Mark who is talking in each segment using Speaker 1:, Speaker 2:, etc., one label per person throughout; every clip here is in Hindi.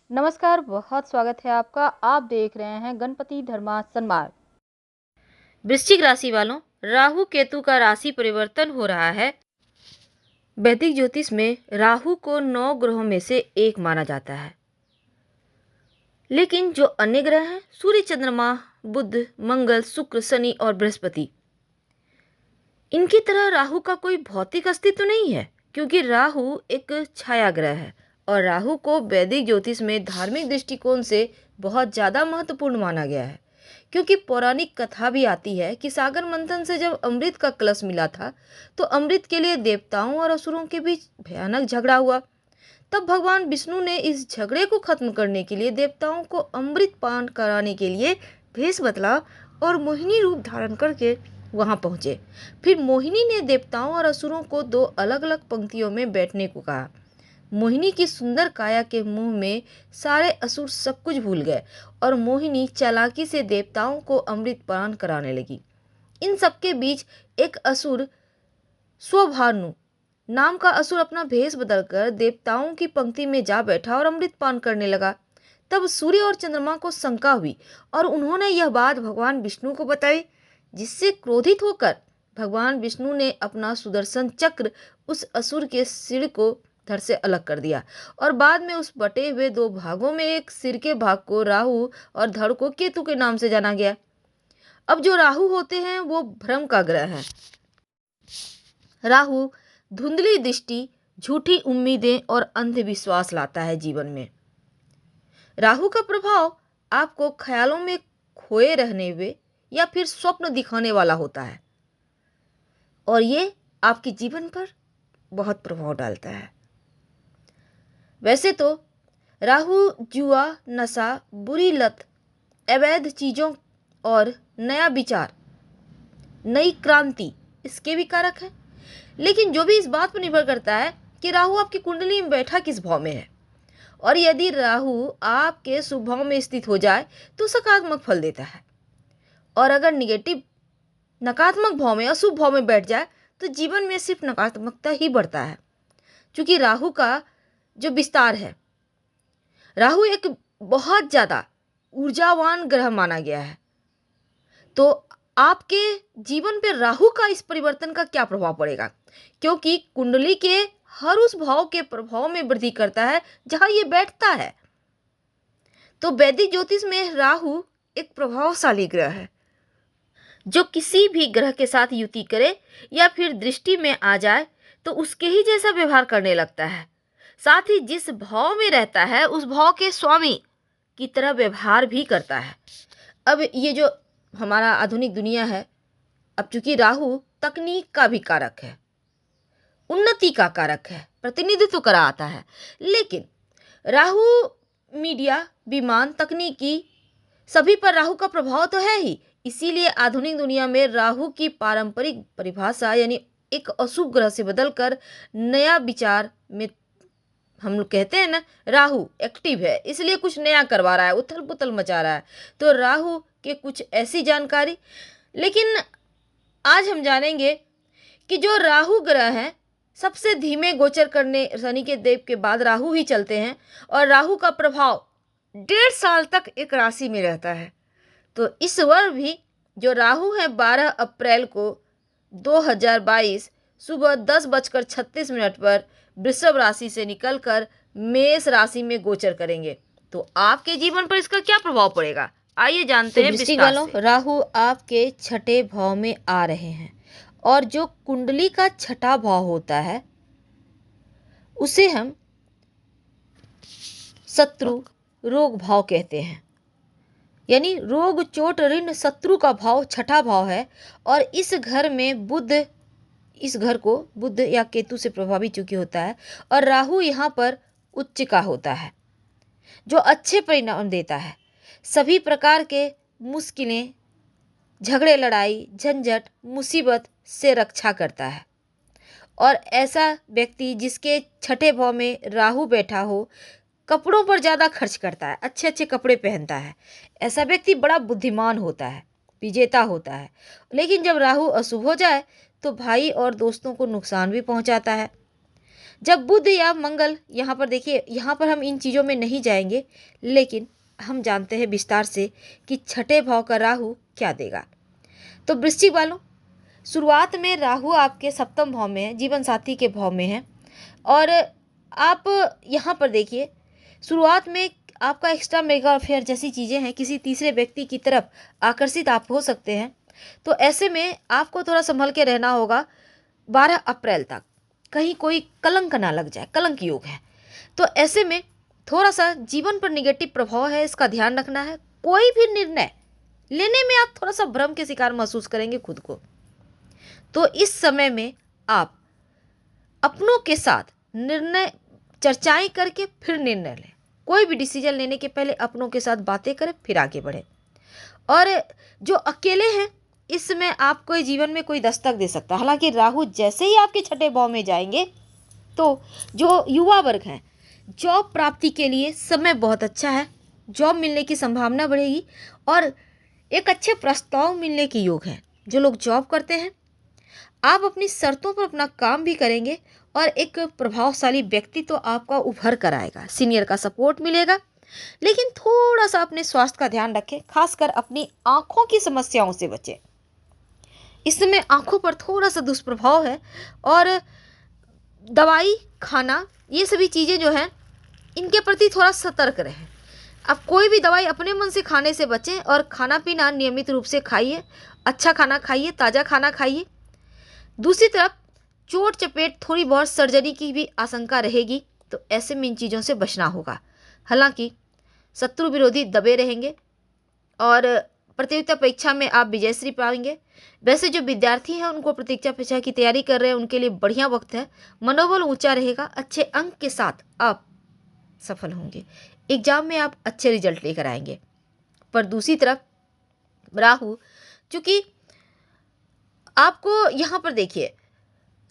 Speaker 1: नमस्कार, बहुत स्वागत है आपका। आप देख रहे हैं गणपति धर्मा सन्मार्ग। वृश्चिक राशि वालों, राहु केतु का राशि परिवर्तन हो रहा है। वैदिक ज्योतिष में राहु को 9 ग्रहों में से एक माना जाता है, लेकिन जो अन्य ग्रह हैं सूर्य, चंद्रमा, बुध, मंगल, शुक्र, शनि और बृहस्पति, इनकी तरह राहु का कोई भौतिक अस्तित्व नहीं है, क्योंकि राहु एक छाया ग्रह है और राहु को वैदिक ज्योतिष में धार्मिक दृष्टिकोण से बहुत ज़्यादा महत्वपूर्ण माना गया है। क्योंकि पौराणिक कथा भी आती है कि सागर मंथन से जब अमृत का कलश मिला था, तो अमृत के लिए देवताओं और असुरों के बीच भयानक झगड़ा हुआ। तब भगवान विष्णु ने इस झगड़े को खत्म करने के लिए देवताओं को अमृत पान कराने के लिए भेष बदला और मोहिनी रूप धारण करके वहां पहुंचे। फिर मोहिनी ने देवताओं और असुरों को 2 अलग अलग पंक्तियों में बैठने को कहा। मोहिनी की सुंदर काया के मुंह में सारे असुर सब कुछ भूल गए और मोहिनी चालाकी से देवताओं को अमृत पान कराने लगी। इन सबके बीच एक असुर, स्वभानु नाम का असुर, अपना भेष बदलकर देवताओं की पंक्ति में जा बैठा और अमृत पान करने लगा। तब सूर्य और चंद्रमा को शंका हुई और उन्होंने यह बात भगवान विष्णु को बताई, जिससे क्रोधित होकर भगवान विष्णु ने अपना सुदर्शन चक्र उस असुर के सिर को धड़ से अलग कर दिया और बाद में उस बटे हुए 2 भागों में एक सिर के भाग को राहु और धड़ को केतु के नाम से जाना गया। अब जो राहु होते हैं वो भ्रम का ग्रह है। राहु धुंधली दृष्टि, झूठी उम्मीदें और अंधविश्वास लाता है जीवन में। राहु का प्रभाव आपको ख्यालों में खोए रहने हुए या फिर स्वप्न दिखाने वाला होता है और ये आपके जीवन पर बहुत प्रभाव डालता है। वैसे तो राहु जुआ, नशा, बुरी लत, अवैध चीज़ों और नया विचार, नई क्रांति, इसके भी कारक है। लेकिन जो भी इस बात पर निर्भर करता है कि राहु आपकी कुंडली में बैठा किस भाव में है, और यदि राहु आपके शुभ भाव में स्थित हो जाए तो सकारात्मक फल देता है, और अगर निगेटिव, नकारात्मक भाव में, अशुभ भाव में बैठ जाए तो जीवन में सिर्फ नकारात्मकता ही बढ़ता है। क्योंकि राहु का जो विस्तार है, राहु एक बहुत ज़्यादा ऊर्जावान ग्रह माना गया है। तो आपके जीवन पर राहु का इस परिवर्तन का क्या प्रभाव पड़ेगा, क्योंकि कुंडली के हर उस भाव के प्रभाव में वृद्धि करता है जहां ये बैठता है। तो वैदिक ज्योतिष में राहु एक प्रभावशाली ग्रह है, जो किसी भी ग्रह के साथ युति करे या फिर दृष्टि में आ जाए तो उसके ही जैसा व्यवहार करने लगता है। साथ ही जिस भाव में रहता है उस भाव के स्वामी की तरह व्यवहार भी करता है। अब ये जो हमारा आधुनिक दुनिया है, अब चूंकि राहु तकनीक का भी कारक है, उन्नति का कारक है, प्रतिनिधित्व करा आता है, लेकिन राहु मीडिया, विमान, तकनीकी, सभी पर राहु का प्रभाव तो है ही। इसीलिए आधुनिक दुनिया में राहु की पारंपरिक परिभाषा यानी एक अशुभ ग्रह से बदलकर नया विचार में, हम लोग कहते हैं ना, राहु एक्टिव है इसलिए कुछ नया करवा रहा है, उथल पुथल मचा रहा है। तो राहु के कुछ ऐसी जानकारी, लेकिन आज हम जानेंगे कि जो राहु ग्रह है सबसे धीमे गोचर करने, शनि के देव के बाद राहु ही चलते हैं और राहु का प्रभाव 1.5 साल तक एक राशि में रहता है। तो इस वर्ष भी जो राहु है 12 अप्रैल को 2022 सुबह 10:36 पर वृषभ राशि से निकलकर मेष राशि में गोचर करेंगे। तो आपके जीवन पर इसका क्या प्रभाव पड़ेगा, आइए जानते हैं विस्तार से। राहु आपके 6ठे भाव में आ रहे हैं और जो कुंडली का 6ठा भाव होता है उसे हम शत्रु रोग भाव कहते हैं। यानी रोग, चोट, ऋण, शत्रु का भाव 6ठा भाव है और इस घर में बुध, इस घर को बुध या केतु से प्रभावित चूंकि होता है और राहु यहाँ पर उच्च का होता है, जो अच्छे परिणाम देता है। सभी प्रकार के मुश्किलें, झगड़े, लड़ाई, झंझट, मुसीबत से रक्षा करता है। और ऐसा व्यक्ति जिसके 6ठे भाव में राहु बैठा हो, कपड़ों पर ज़्यादा खर्च करता है, अच्छे अच्छे कपड़े पहनता है, ऐसा व्यक्ति बड़ा बुद्धिमान होता है, विजेता होता है। लेकिन जब राहु अशुभ हो जाए तो भाई और दोस्तों को नुकसान भी पहुंचाता है। जब बुध या मंगल, यहाँ पर देखिए, यहाँ पर हम इन चीज़ों में नहीं जाएंगे, लेकिन हम जानते हैं विस्तार से कि छठे भाव का राहु क्या देगा। तो वृश्चिक वालों, शुरुआत में राहु आपके सप्तम भाव में है, जीवन साथी के भाव में है। और आप यहाँ पर देखिए, शुरुआत में आपका एक्स्ट्रा मेगा अफेयर जैसी चीज़ें हैं, किसी तीसरे व्यक्ति की तरफ आकर्षित आप हो सकते हैं। तो ऐसे में आपको थोड़ा संभल के रहना होगा 12 अप्रैल तक, कहीं कोई कलंक ना लग जाए, कलंक योग है। तो ऐसे में थोड़ा सा जीवन पर निगेटिव प्रभाव है, इसका ध्यान रखना है। कोई भी निर्णय लेने में आप थोड़ा सा भ्रम के शिकार महसूस करेंगे खुद को। तो इस समय में आप अपनों के साथ निर्णय चर्चाएं करके फिर निर्णय लें। कोई भी डिसीजन लेने के पहले अपनों के साथ बातें करें, फिर आगे बढ़ें। और जो अकेले हैं, इस समय आपको जीवन में कोई दस्तक दे सकता है। हालांकि राहु जैसे ही आपके छठे भाव में जाएंगे, तो जो युवा वर्ग हैं, जॉब प्राप्ति के लिए समय बहुत अच्छा है। जॉब मिलने की संभावना बढ़ेगी और एक अच्छे प्रस्ताव मिलने के योग है। जो लोग जॉब करते हैं, आप अपनी शर्तों पर अपना काम भी करेंगे और एक प्रभावशाली व्यक्ति तो आपका उभर कर आएगा। सीनियर का सपोर्ट मिलेगा, लेकिन थोड़ा सा अपने स्वास्थ्य का ध्यान रखें, खासकर अपनी आंखों की समस्याओं से बचें। इस समय आंखों पर थोड़ा सा दुष्प्रभाव है और दवाई खाना, ये सभी चीज़ें जो हैं, इनके प्रति थोड़ा सतर्क रहें। अब कोई भी दवाई अपने मन से खाने से बचें और खाना पीना नियमित रूप से खाइए, अच्छा खाना खाइए, ताज़ा खाना खाइए। दूसरी तरफ चोट चपेट, थोड़ी बहुत सर्जरी की भी आशंका रहेगी, तो ऐसे में इन चीज़ों से बचना होगा। हालांकि शत्रु विरोधी दबे रहेंगे और प्रतियोगिता परीक्षा में आप विजयश्री पाएंगे। वैसे जो विद्यार्थी हैं, उनको प्रतियोगिता परीक्षा की तैयारी कर रहे हैं, उनके लिए बढ़िया वक्त है। मनोबल ऊंचा रहेगा, अच्छे अंक के साथ आप सफल होंगे। एग्जाम में आप अच्छे रिजल्ट लेकर आएंगे। पर दूसरी तरफ राहु, चूंकि आपको यहाँ पर देखिए,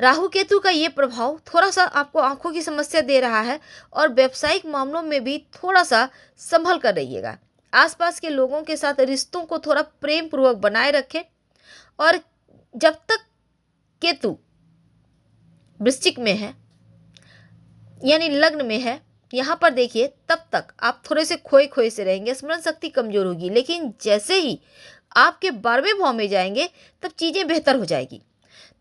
Speaker 1: राहु केतु का ये प्रभाव थोड़ा सा आपको आंखों की समस्या दे रहा है और व्यावसायिक मामलों में भी थोड़ा सा संभल कर रहिएगा। आसपास के लोगों के साथ रिश्तों को थोड़ा प्रेम पूर्वक बनाए रखें। और जब तक केतु वृश्चिक में है, यानी लग्न में है, यहाँ पर देखिए, तब तक आप थोड़े से खोए खोए से रहेंगे, स्मरण शक्ति कमजोर होगी। लेकिन जैसे ही आपके 12वें भाव में जाएंगे, तब चीज़ें बेहतर हो जाएगी।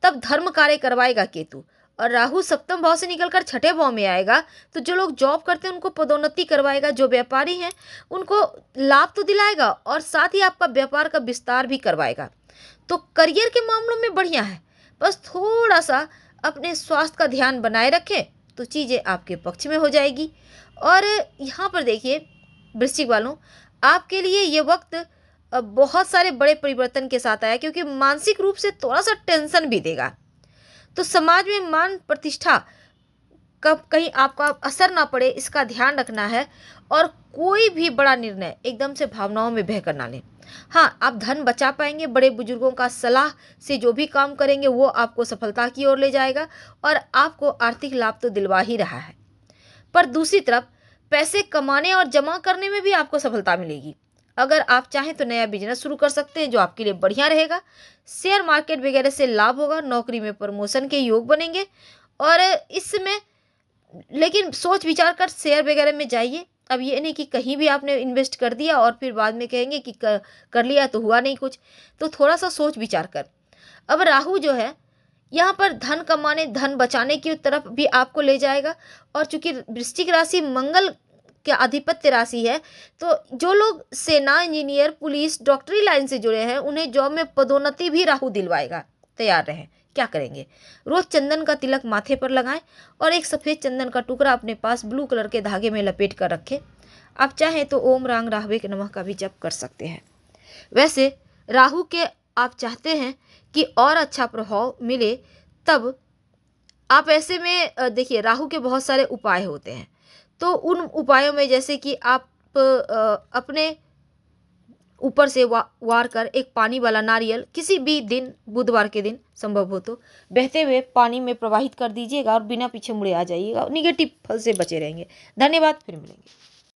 Speaker 1: तब धर्म कार्य करवाएगा केतु। और राहु सप्तम भाव से निकलकर छठे भाव में आएगा, तो जो लोग जॉब करते हैं उनको पदोन्नति करवाएगा। जो व्यापारी हैं उनको लाभ तो दिलाएगा और साथ ही आपका व्यापार का विस्तार भी करवाएगा। तो करियर के मामलों में बढ़िया है, बस थोड़ा सा अपने स्वास्थ्य का ध्यान बनाए रखें तो चीज़ें आपके पक्ष में हो जाएगी। और यहाँ पर देखिए वृश्चिक वालों, आपके लिए ये वक्त बहुत सारे बड़े परिवर्तन के साथ आया, क्योंकि मानसिक रूप से थोड़ा सा टेंशन भी देगा। तो समाज में मान प्रतिष्ठा का कहीं आपका असर ना पड़े, इसका ध्यान रखना है। और कोई भी बड़ा निर्णय एकदम से भावनाओं में बह कर ना लें। हाँ, आप धन बचा पाएंगे। बड़े बुजुर्गों का सलाह से जो भी काम करेंगे वो आपको सफलता की ओर ले जाएगा और आपको आर्थिक लाभ तो दिलवा ही रहा है। पर दूसरी तरफ पैसे कमाने और जमा करने में भी आपको सफलता मिलेगी। अगर आप चाहें तो नया बिजनेस शुरू कर सकते हैं, जो आपके लिए बढ़िया रहेगा। शेयर मार्केट वगैरह से लाभ होगा। नौकरी में प्रमोशन के योग बनेंगे। और इसमें लेकिन सोच विचार कर शेयर वगैरह में जाइए। अब ये नहीं कि कहीं भी आपने इन्वेस्ट कर दिया और फिर बाद में कहेंगे कि कर लिया तो हुआ नहीं कुछ। तो थोड़ा सा सोच विचार कर। अब राहु जो है, यहाँ पर धन कमाने, धन बचाने की तरफ भी आपको ले जाएगा। और चूंकि वृश्चिक राशि मंगल के आधिपत्य राशि है, तो जो लोग सेना, इंजीनियर, पुलिस, डॉक्टरी लाइन से जुड़े हैं, उन्हें जॉब में पदोन्नति भी राहु दिलवाएगा। तैयार रहें। क्या करेंगे? रोज चंदन का तिलक माथे पर लगाएं और एक सफ़ेद चंदन का टुकड़ा अपने पास ब्लू कलर के धागे में लपेट कर रखें। आप चाहें तो ओम रांग राहवे के नमः का भी जप कर सकते हैं। वैसे राहु के आप चाहते हैं कि और अच्छा प्रभाव मिले, तब आप ऐसे में देखिए, राहु के बहुत सारे उपाय होते हैं। तो उन उपायों में जैसे कि आप अपने ऊपर से वार कर एक पानी वाला नारियल किसी भी दिन, बुधवार के दिन संभव हो तो, बहते हुए पानी में प्रवाहित कर दीजिएगा और बिना पीछे मुड़े आ जाइएगा। निगेटिव फल से बचे रहेंगे। धन्यवाद, फिर मिलेंगे।